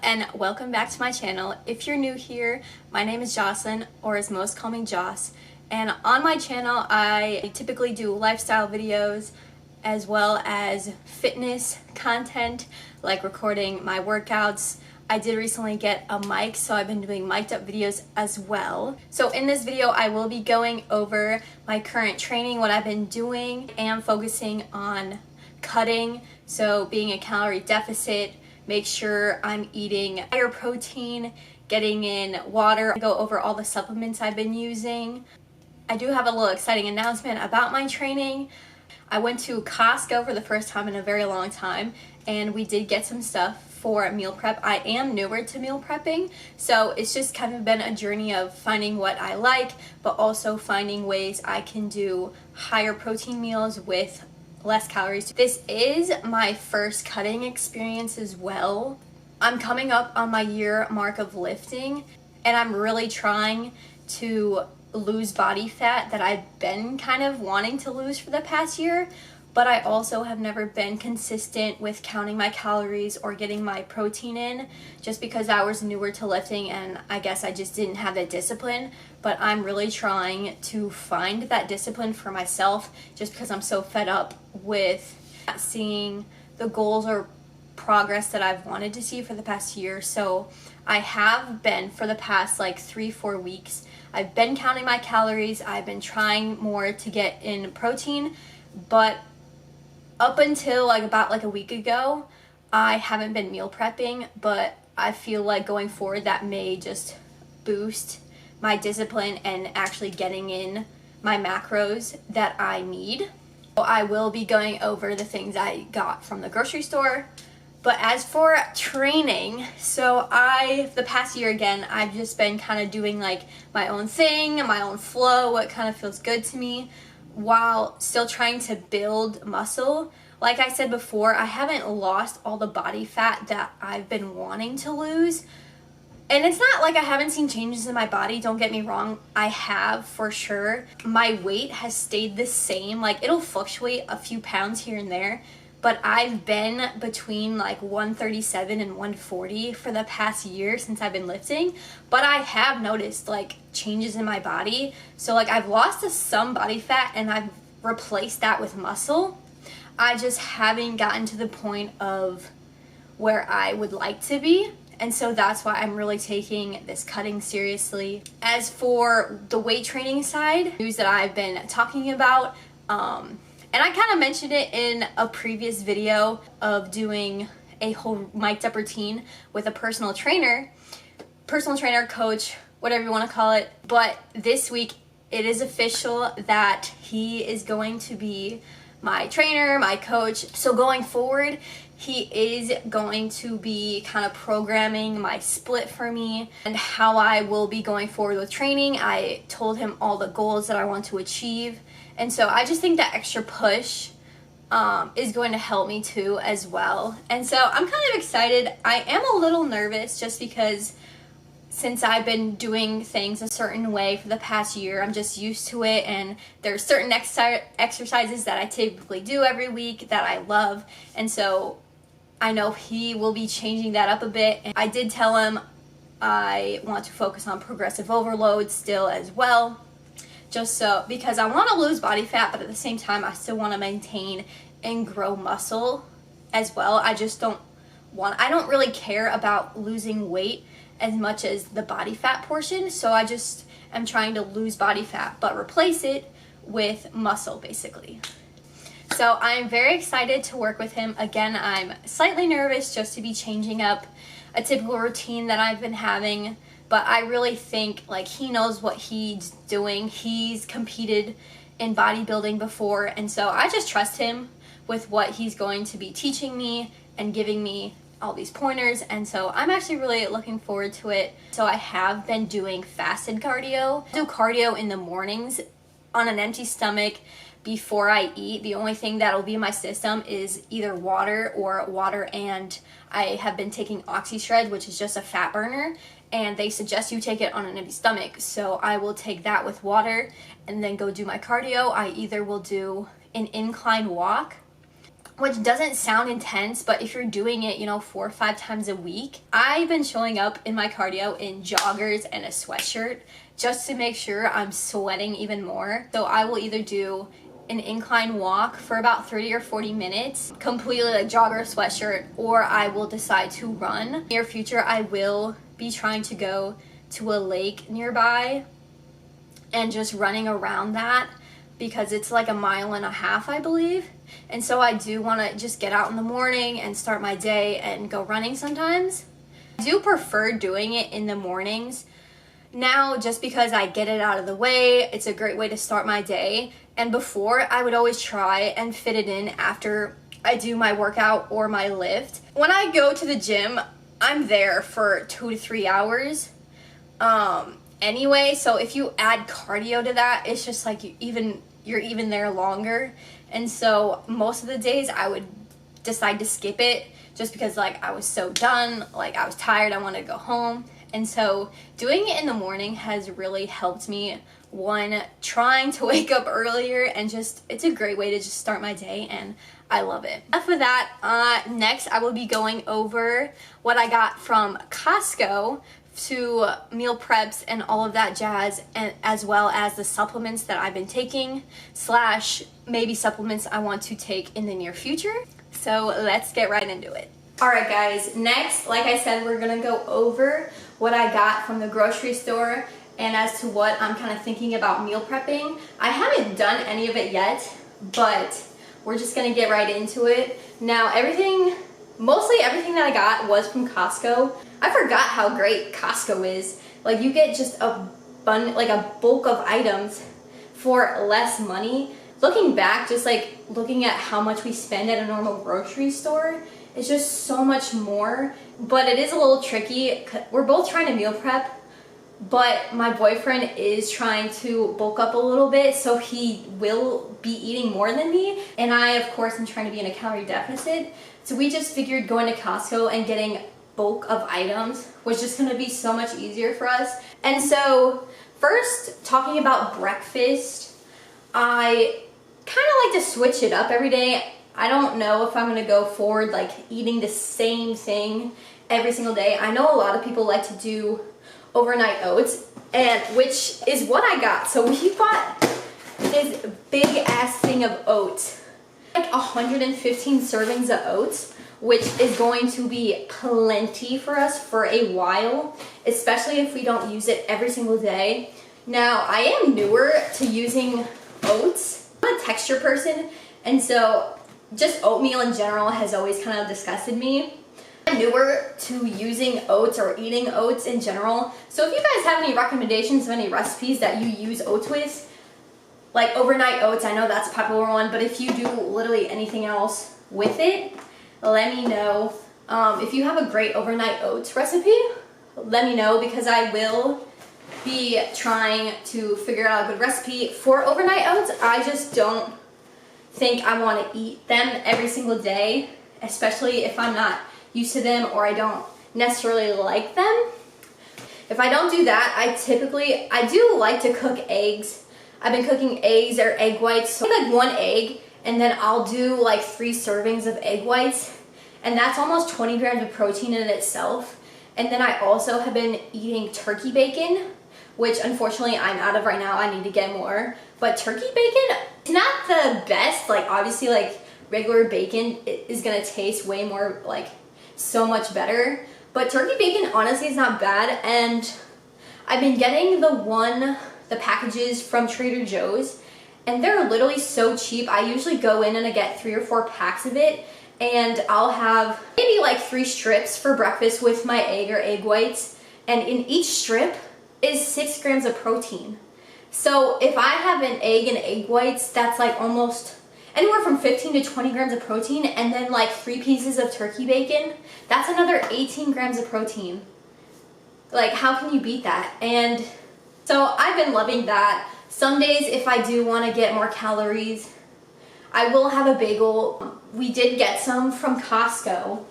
and welcome back to my channel. If you're new here, my name is Jocelyn, or as most call me Joss, and on my channel I typically do lifestyle videos as well as fitness content, like recording my workouts. I did recently get a mic, so I've been doing mic'd up videos as well. So in this video I will be going over my current training, what I've been doing, and focusing on cutting, so being a calorie deficit, make sure I'm eating higher protein, getting in water, go over all the supplements I've been using. I do have a little exciting announcement about my training. I went to Costco for the first time in a very long time, and we did get some stuff for meal prep. I am newer to meal prepping, so it's just kind of been a journey of finding what I like, but also finding ways I can do higher protein meals with less calories. This is my first cutting experience as well. I'm coming up on my year mark of lifting, and I'm really trying to lose body fat that I've been kind of wanting to lose for the past year, but I also have never been consistent with counting my calories or getting my protein in, just because I was newer to lifting and I guess I just didn't have that discipline. But I'm really trying to find that discipline for myself, just because I'm so fed up with not seeing the goals or progress that I've wanted to see for the past year. So I have been, for the past like 3-4 weeks, I've been counting my calories. I've been trying more to get in protein, but up until like about like a week ago, I haven't been meal prepping, but I feel like going forward that may just boost my discipline and actually getting in my macros that I need. So I will be going over the things I got from the grocery store. But as for training, so the past year again, I've just been kind of doing like my own thing, my own flow, what kind of feels good to me, while still trying to build muscle. Like I said before, I haven't lost all the body fat that I've been wanting to lose. And it's not like I haven't seen changes in my body, don't get me wrong, I have for sure. My weight has stayed the same, like it'll fluctuate a few pounds here and there, but I've been between like 137 and 140 for the past year since I've been lifting. But I have noticed like changes in my body. So like I've lost some body fat and I've replaced that with muscle. I just haven't gotten to the point of where I would like to be. And so that's why I'm really taking this cutting seriously. As for the weight training side, news that I've been talking about, and I kind of mentioned it in a previous video of doing a whole mic'd up routine with a personal trainer, coach, whatever you want to call it. But this week it is official that he is going to be my trainer, my coach. So going forward, he is going to be kind of programming my split for me and how I will be going forward with training. I told him all the goals that I want to achieve. And so I just think that extra push is going to help me too as well. And so I'm kind of excited. I am a little nervous just because since I've been doing things a certain way for the past year, I'm just used to it, and there's certain exercises that I typically do every week that I love, and so I know he will be changing that up a bit. And I did tell him I want to focus on progressive overload still as well, just so, because I want to lose body fat, but at the same time I still want to maintain and grow muscle as well. I don't really care about losing weight as much as the body fat portion, so I just am trying to lose body fat but replace it with muscle basically. So I'm very excited to work with him. Again, I'm slightly nervous just to be changing up a typical routine that I've been having, but I really think like he knows what he's doing. He's competed in bodybuilding before, and so I just trust him with what he's going to be teaching me and giving me all these pointers, and so I'm actually really looking forward to it. So I have been doing fasted cardio. I do cardio in the mornings on an empty stomach before I eat. The only thing that'll be in my system is either water or water, and I have been taking OxyShred, which is just a fat burner, and they suggest you take it on an empty stomach. So I will take that with water and then go do my cardio. I either will do an incline walk which doesn't sound intense, but if you're doing it, 4 or 5 times a week, I've been showing up in my cardio in joggers and a sweatshirt just to make sure I'm sweating even more. So I will either do an incline walk for about 30 or 40 minutes, completely like jogger, sweatshirt, or I will decide to run. In the near future, I will be trying to go to a lake nearby and just running around that, because it's like 1.5 miles, I believe. And so I do want to just get out in the morning and start my day and go running sometimes. I do prefer doing it in the mornings now, just because I get it out of the way. It's a great way to start my day. And before, I would always try and fit it in after I do my workout or my lift. When I go to the gym, I'm there for 2 to 3 hours anyway, so if you add cardio to that, it's just like you're even there longer. And so most of the days I would decide to skip it just because like I was so done, like I was tired, I wanted to go home. And so doing it in the morning has really helped me, one, trying to wake up earlier, and just it's a great way to just start my day, and I love it. Enough of that. Next I will be going over what I got from Costco to meal preps and all of that jazz, and as well as the supplements that I've been taking / maybe supplements I want to take in the near future. So let's get right into it. Alright guys, next, like I said, we're gonna go over what I got from the grocery store and as to what I'm kind of thinking about meal prepping. I haven't done any of it yet, but we're just gonna get right into it. Now mostly everything that I got was from Costco. I forgot how great Costco is. Like, you get just a bulk of items for less money. Looking back, just like looking at how much we spend at a normal grocery store, it's just so much more. But it is a little tricky. We're both trying to meal prep, but my boyfriend is trying to bulk up a little bit, so he will be eating more than me. And I, of course, am trying to be in a calorie deficit. So we just figured going to Costco and getting bulk of items was just going to be so much easier for us. And so first, talking about breakfast, I kind of like to switch it up every day. I don't know if I'm going to go forward like eating the same thing every single day. I know a lot of people like to do overnight oats, and which is what I got. So we bought this big ass thing of oats, like 115 servings of oats, which is going to be plenty for us for a while, especially if we don't use it every single day. Now, I am newer to using oats. I'm a texture person, and so just oatmeal in general has always kind of disgusted me. I'm newer to using oats or eating oats in general. So if you guys have any recommendations of any recipes that you use oats with, like overnight oats, I know that's a popular one, but if you do literally anything else with it, let me know. If you have a great overnight oats recipe, let me know, because I will be trying to figure out a good recipe for overnight oats. I just don't think I want to eat them every single day, especially if I'm not used to them or I don't necessarily like them. If I don't do that, I do like to cook eggs. I've been cooking eggs or egg whites, so like 1 egg, and then I'll do like 3 servings of egg whites, and that's almost 20 grams of protein in itself. And then I also have been eating turkey bacon, which unfortunately I'm out of right now. I need to get more. But turkey bacon is not the best. Like, obviously, like regular bacon is gonna taste way more, like so much better. But turkey bacon honestly is not bad, and I've been getting the packages from Trader Joe's, and they're literally so cheap. I usually go in and I get 3 or 4 packs of it, and I'll have maybe like 3 strips for breakfast with my egg or egg whites, and in each strip is 6 grams of protein. So if I have an egg and egg whites, that's like almost anywhere from 15 to 20 grams of protein, and then like 3 pieces of turkey bacon, that's another 18 grams of protein. Like, how can you beat that? And so I've been loving that. Some days, if I do want to get more calories, I will have a bagel. We did get some from Costco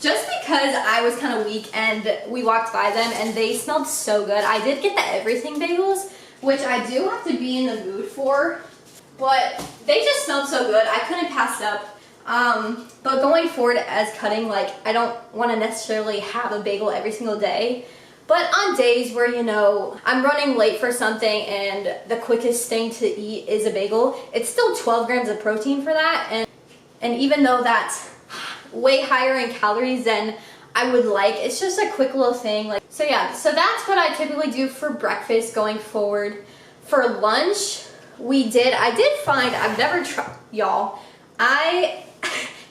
just because I was kind of weak, and we walked by them and they smelled so good. I did get the everything bagels, which I do have to be in the mood for, but they just smelled so good. I couldn't pass it up. But going forward as cutting, like, I don't want to necessarily have a bagel every single day. But on days where, you know, I'm running late for something and the quickest thing to eat is a bagel, it's still 12 grams of protein for that. And even though that's way higher in calories than I would like, it's just a quick little thing. Like, so yeah, so that's what I typically do for breakfast going forward. For lunch, I did find, I've never tried, y'all, I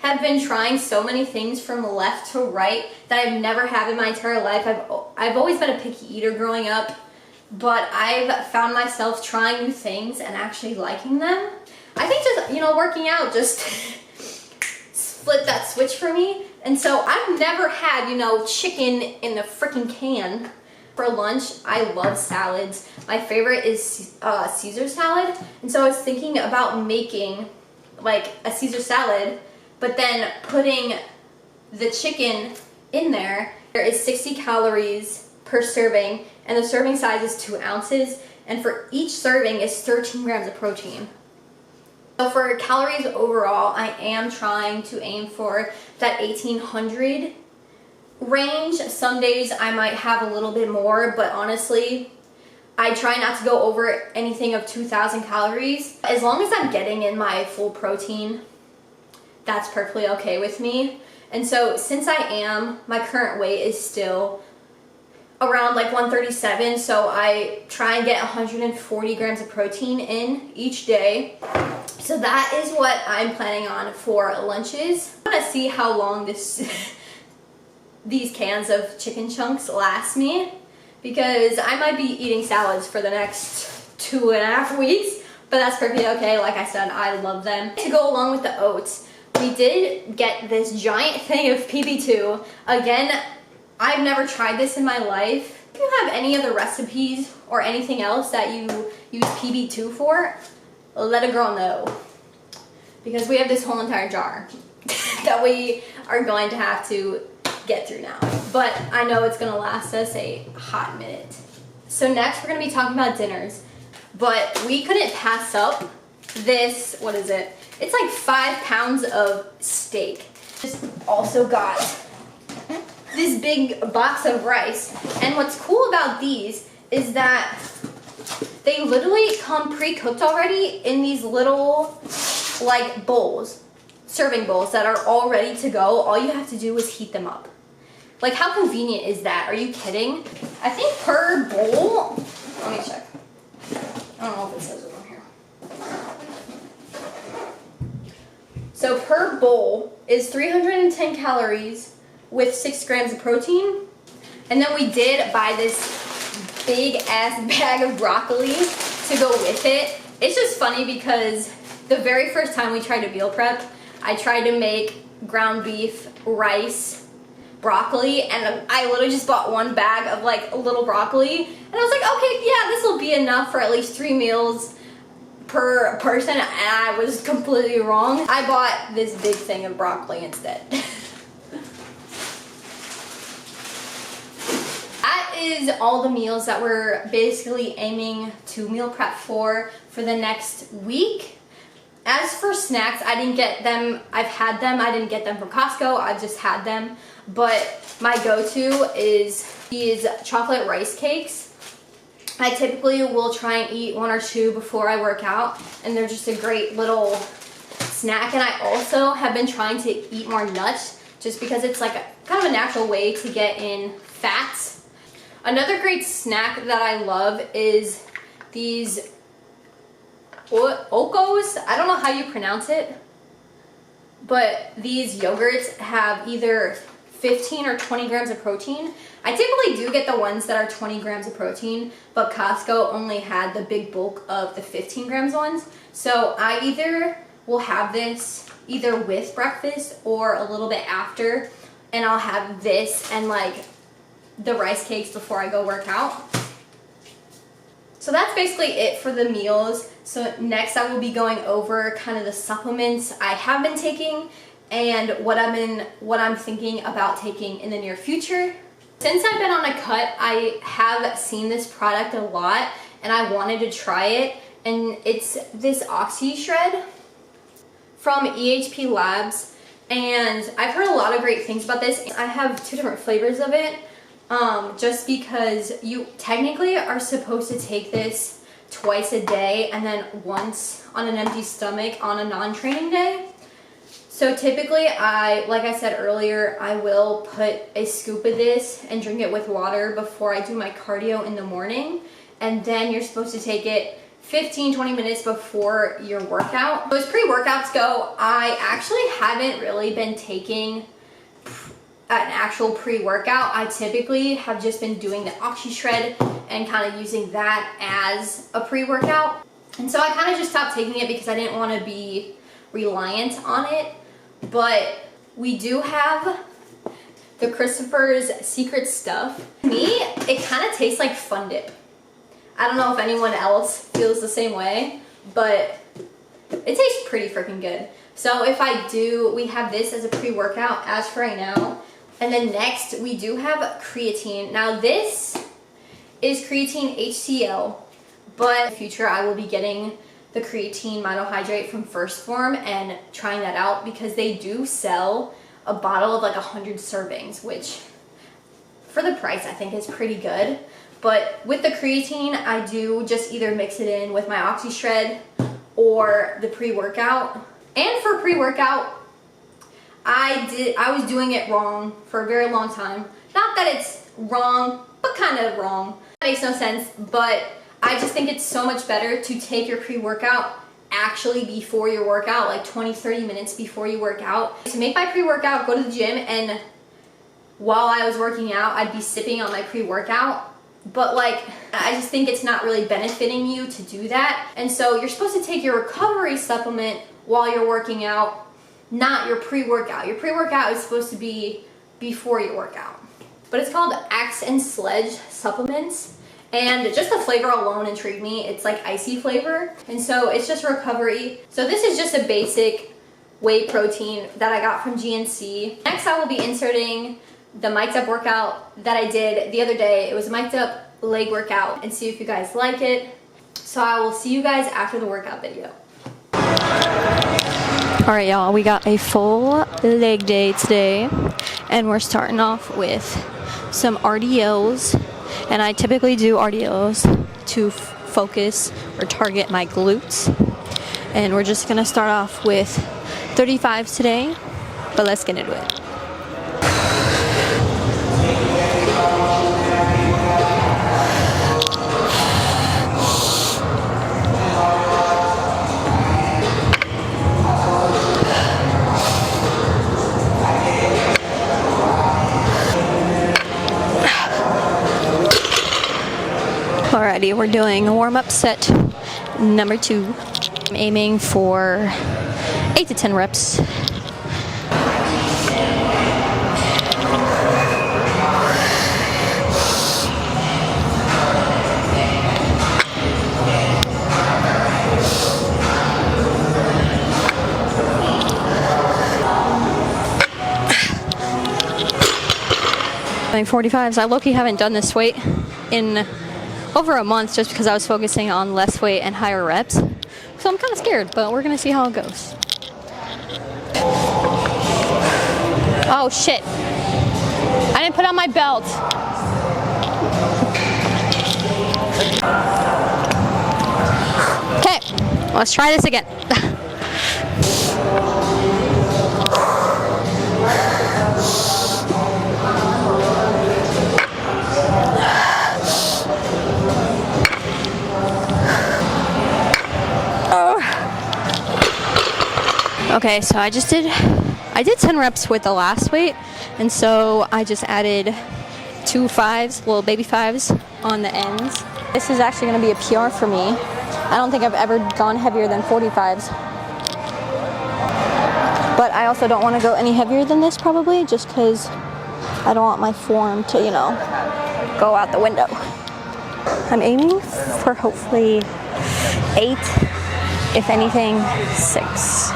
have been trying so many things from left to right that I've never had in my entire life. I've always been a picky eater growing up, but I've found myself trying new things and actually liking them. I think just, you know, working out just flipped that switch for me. And so I've never had, you know, chicken in the freaking can. For lunch, I love salads. My favorite is Caesar salad. And so I was thinking about making like a Caesar salad, but then putting the chicken in there. There is 60 calories per serving, and the serving size is 2 ounces, and for each serving is 13 grams of protein. So for calories overall, I am trying to aim for that 1800 range. Some days I might have a little bit more, but honestly, I try not to go over anything of 2000 calories. As long as I'm getting in my full protein, that's perfectly okay with me. And so since my current weight is still around like 137, so I try and get 140 grams of protein in each day. So that is what I'm planning on for lunches. I want to see how long these cans of chicken chunks last me, because I might be eating salads for the next 2.5 weeks, but that's perfectly okay. Like I said, I love them. To go along with the oats, we did get this giant thing of PB2. Again, I've never tried this in my life. If you have any other recipes or anything else that you use PB2 for, let a girl know, because we have this whole entire jar that we are going to have to get through now. But I know it's gonna last us a hot minute. So next we're gonna be talking about dinners, but we couldn't pass up this, what is it? It's like 5 pounds of steak. Just also got this big box of rice. And what's cool about these is that they literally come pre-cooked already in these little like bowls, serving bowls that are all ready to go. All you have to do is heat them up. Like, how convenient is that? Are you kidding? I think per bowl, let me check. I don't know if it says it on here. So per bowl is 310 calories with 6 grams of protein. And then we did buy this big ass bag of broccoli to go with it. It's just funny because the very first time we tried to meal prep, I tried to make ground beef, rice, broccoli, and I literally just bought 1 bag of like a little broccoli, and I was like, okay, yeah, this will be enough for at least 3 meals per person, and I was completely wrong. I bought this big thing of broccoli instead. That is all the meals that we're basically aiming to meal prep for the next week. As for snacks, I didn't get them. I've had them. I didn't get them from Costco. I've just had them. But my go-to is these chocolate rice cakes. I typically will try and eat 1 or 2 before I work out, and they're just a great little snack. And I also have been trying to eat more nuts, just because it's like kind of a natural way to get in fats. Another great snack that I love is these Okos. I don't know how you pronounce it, but these yogurts have either 15 or 20 grams of protein. I typically do get the ones that are 20 grams of protein, but Costco only had the big bulk of the 15 grams ones. So I either will have this either with breakfast or a little bit after, and I'll have this and like the rice cakes before I go work out. So that's basically it for the meals. So next I will be going over kind of the supplements I have been taking and what I'm thinking about taking in the near future. Since I've been on a cut, I have seen this product a lot and I wanted to try it, and it's this Oxy Shred. from EHP Labs, and I've heard a lot of great things about this. I have 2 different flavors of it, just because you technically are supposed to take this twice a day and then once on an empty stomach on a non-training day. So typically, like I said earlier, I will put a scoop of this and drink it with water before I do my cardio in the morning. And then you're supposed to take it 15-20 minutes before your workout. As pre-workouts go, I actually haven't really been taking an actual pre-workout. I typically have just been doing the OxyShred and kind of using that as a pre-workout. And so I kind of just stopped taking it because I didn't want to be reliant on it. But we do have the Christopher's Secret Stuff. To me, it kind of tastes like Fun Dip. I don't know if anyone else feels the same way, but it tastes pretty freaking good. So if I do, we have this as a pre-workout as for right now. And then next, we do have creatine. Now this is creatine HCl, but in the future I will be getting the creatine monohydrate from First Form and trying that out because they do sell a bottle of like 100 servings, which for the price I think is pretty good. But with the creatine, I do just either mix it in with my OxyShred or the pre-workout. And for pre-workout, I was doing it wrong for a very long time. Not that it's wrong, but kind of wrong. That makes no sense, but I just think it's so much better to take your pre-workout actually before your workout, like 20-30 minutes before you work out. To make my pre-workout, go to the gym, and while I was working out, I'd be sipping on my pre-workout. But like, I just think it's not really benefiting you to do that. And so you're supposed to take your recovery supplement while you're working out, not your pre-workout. Your pre-workout is supposed to be before your workout. But it's called Axe and Sledge Supplements. And just the flavor alone intrigued me. It's like icy flavor. And so it's just recovery. So this is just a basic whey protein that I got from GNC. Next, I will be inserting the mic'd up workout that I did the other day. It was a mic'd up leg workout, and see if you guys like it. So I will see you guys after the workout video. All right, y'all, we got a full leg day today, and we're starting off with some RDLs. And I typically do RDLs to focus or target my glutes. And we're just gonna start off with 35s today, but let's get into it. Alrighty, we're doing a warm-up set number 2. I'm aiming for 8 to 10 reps. Doing 45s. I low-key haven't done this weight in over a month just because I was focusing on less weight and higher reps. So I'm kind of scared, but we're going to see how it goes. Oh shit. I didn't put on my belt. Okay, let's try this again. Okay, so I did 10 reps with the last weight, and so I just added 2 5s, little baby 5s on the ends. This is actually going to be a PR for me. I don't think I've ever gone heavier than 45s. But I also don't want to go any heavier than this probably, just because I don't want my form to, you know, go out the window. I'm aiming for hopefully 8, if anything, 6.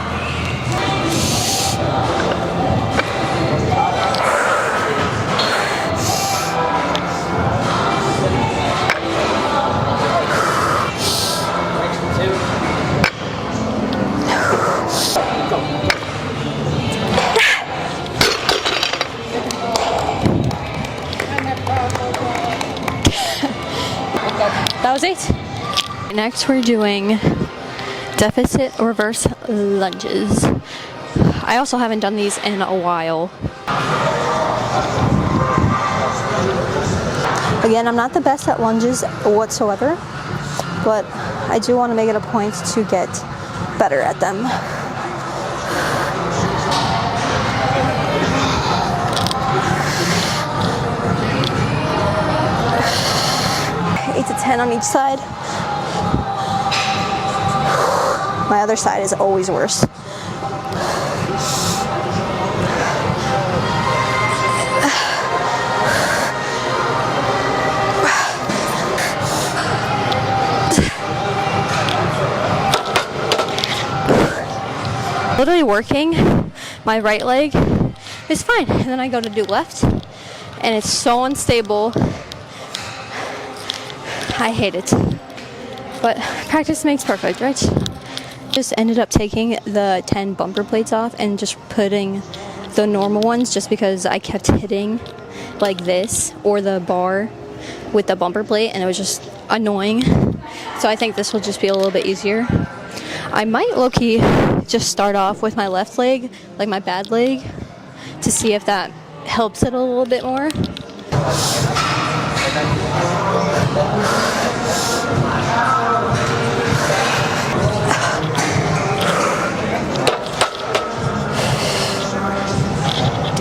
times 8. Next we're doing deficit reverse lunges. I also haven't done these in a while. Again, I'm not the best at lunges whatsoever, but I do want to make it a point to get better at them. 8 to 10 on each side. My other side is always worse. Literally working my right leg is fine, and then I go to do left and it's so unstable. I hate it, but practice makes perfect, right? Just ended up taking the 10 bumper plates off and just putting the normal ones, just because I kept hitting like this or the bar with the bumper plate and it was just annoying. So I think this will just be a little bit easier. I might low-key just start off with my left leg, like my bad leg, to see if that helps it a little bit more.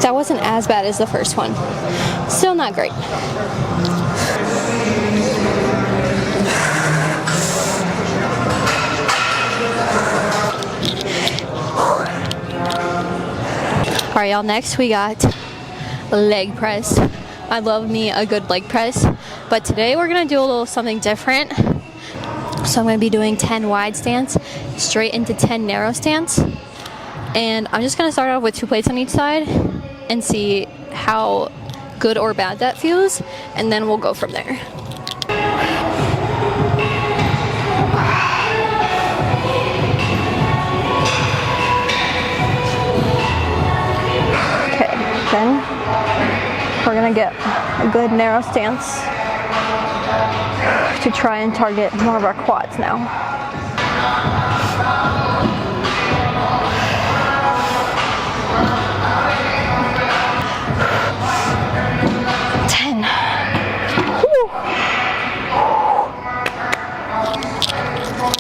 That wasn't as bad as the first one. Still not great. Alright, y'all, next we got leg press. I love me a good leg press, but today we're gonna do a little something different. So I'm gonna be doing 10 wide stance straight into 10 narrow stance, and I'm just gonna start off with 2 plates on each side and see how good or bad that feels, and then we'll go from there. Then we're gonna get a good narrow stance to try and target more of our quads now.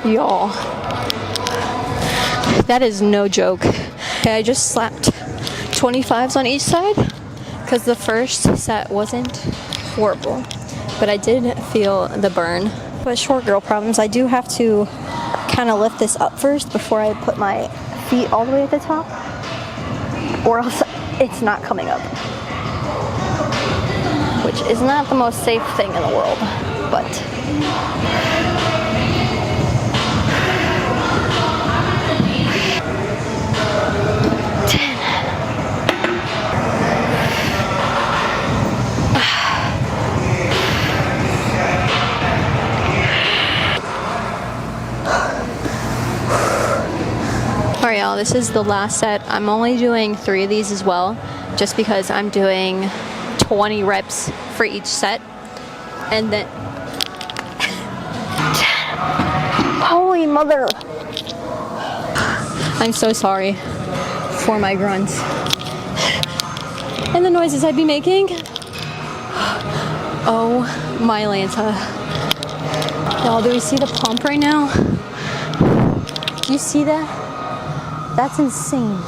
Y'all, that is no joke. Okay, I just slapped 25s on each side because the first set wasn't horrible, but I did feel the burn. But short girl problems, I do have to kind of lift this up first before I put my feet all the way at the top, or else it's not coming up, which is not the most safe thing in the world, but alright, y'all, this is the last set. I'm only doing 3 of these as well, just because I'm doing 20 reps for each set. And then holy mother, I'm so sorry for my grunts and the noises I'd be making. Oh my Lanta, y'all, do we see the pump right now? Do you see that? That's insane.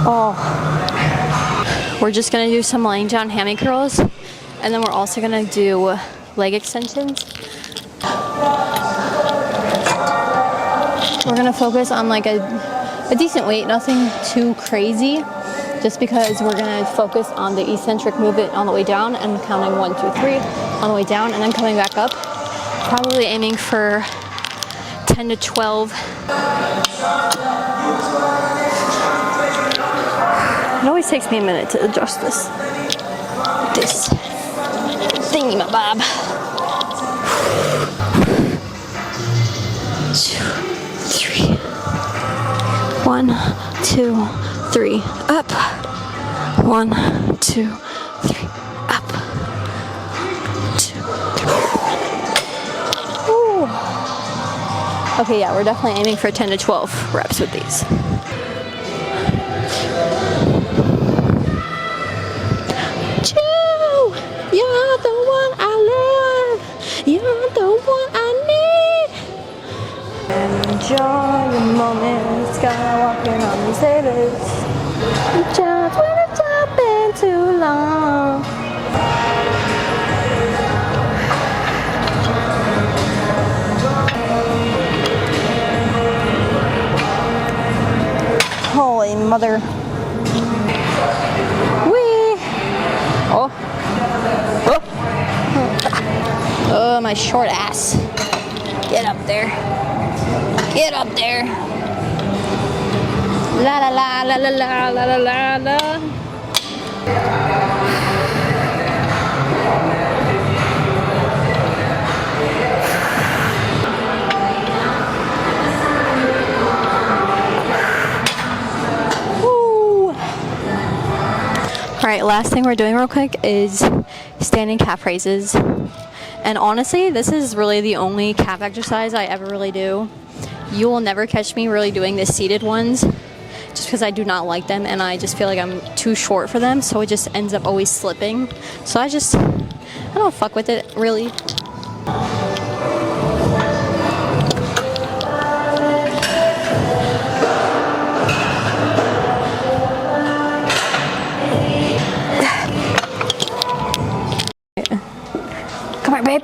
Oh. We're just gonna do some lying down hammy curls, and then we're also gonna do leg extensions. We're gonna focus on like a decent weight, nothing too crazy, just because we're gonna focus on the eccentric movement on the way down and counting 1, 2, 3 on the way down, and then coming back up. Probably aiming for 10 to 12. It always takes me a minute to adjust this thingy my bob. 2, 3. 1, 2, 3. Up. 1, 2, 3. Up. Okay, yeah, we're definitely aiming for 10 to 12 reps with these. Chill! You're the one I love. You're the one I need. Enjoy the moment. Skywalking on these haters. Just when it's been too long. Holy mother. Wee! Oh. Oh. Oh, my short ass. Get up there. Get up there. La la la la la la la la la. Alright, last thing we're doing real quick is standing calf raises. And honestly, this is really the only calf exercise I ever really do. You will never catch me really doing the seated ones just because I do not like them and I just feel like I'm too short for them, so it just ends up always slipping. So I don't fuck with it really. Come on, babe.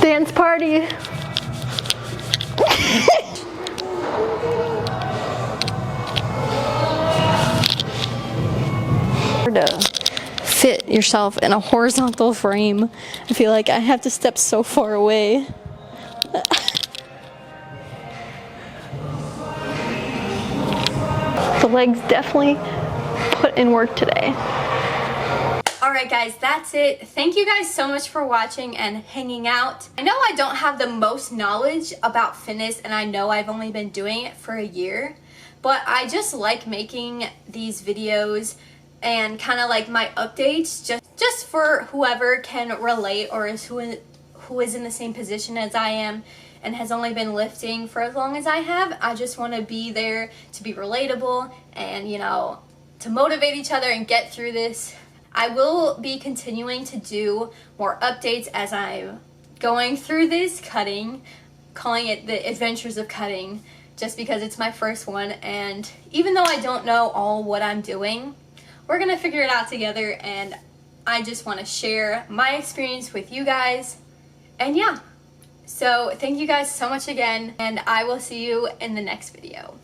Dance party. To fit yourself in a horizontal frame, I feel like I have to step so far away. The legs definitely put in work today. Alright guys, that's it. Thank you guys so much for watching and hanging out. I know I don't have the most knowledge about fitness and I know I've only been doing it for a year, but I just like making these videos and kind of like my updates just for whoever can relate or who is in the same position as I am and has only been lifting for as long as I have. I just want to be there to be relatable and, you know, to motivate each other and get through this. I will be continuing to do more updates as I'm going through this cutting, calling it the Adventures of Cutting, just because it's my first one, and even though I don't know all what I'm doing, we're gonna figure it out together, and I just want to share my experience with you guys. And yeah, so thank you guys so much again, and I will see you in the next video.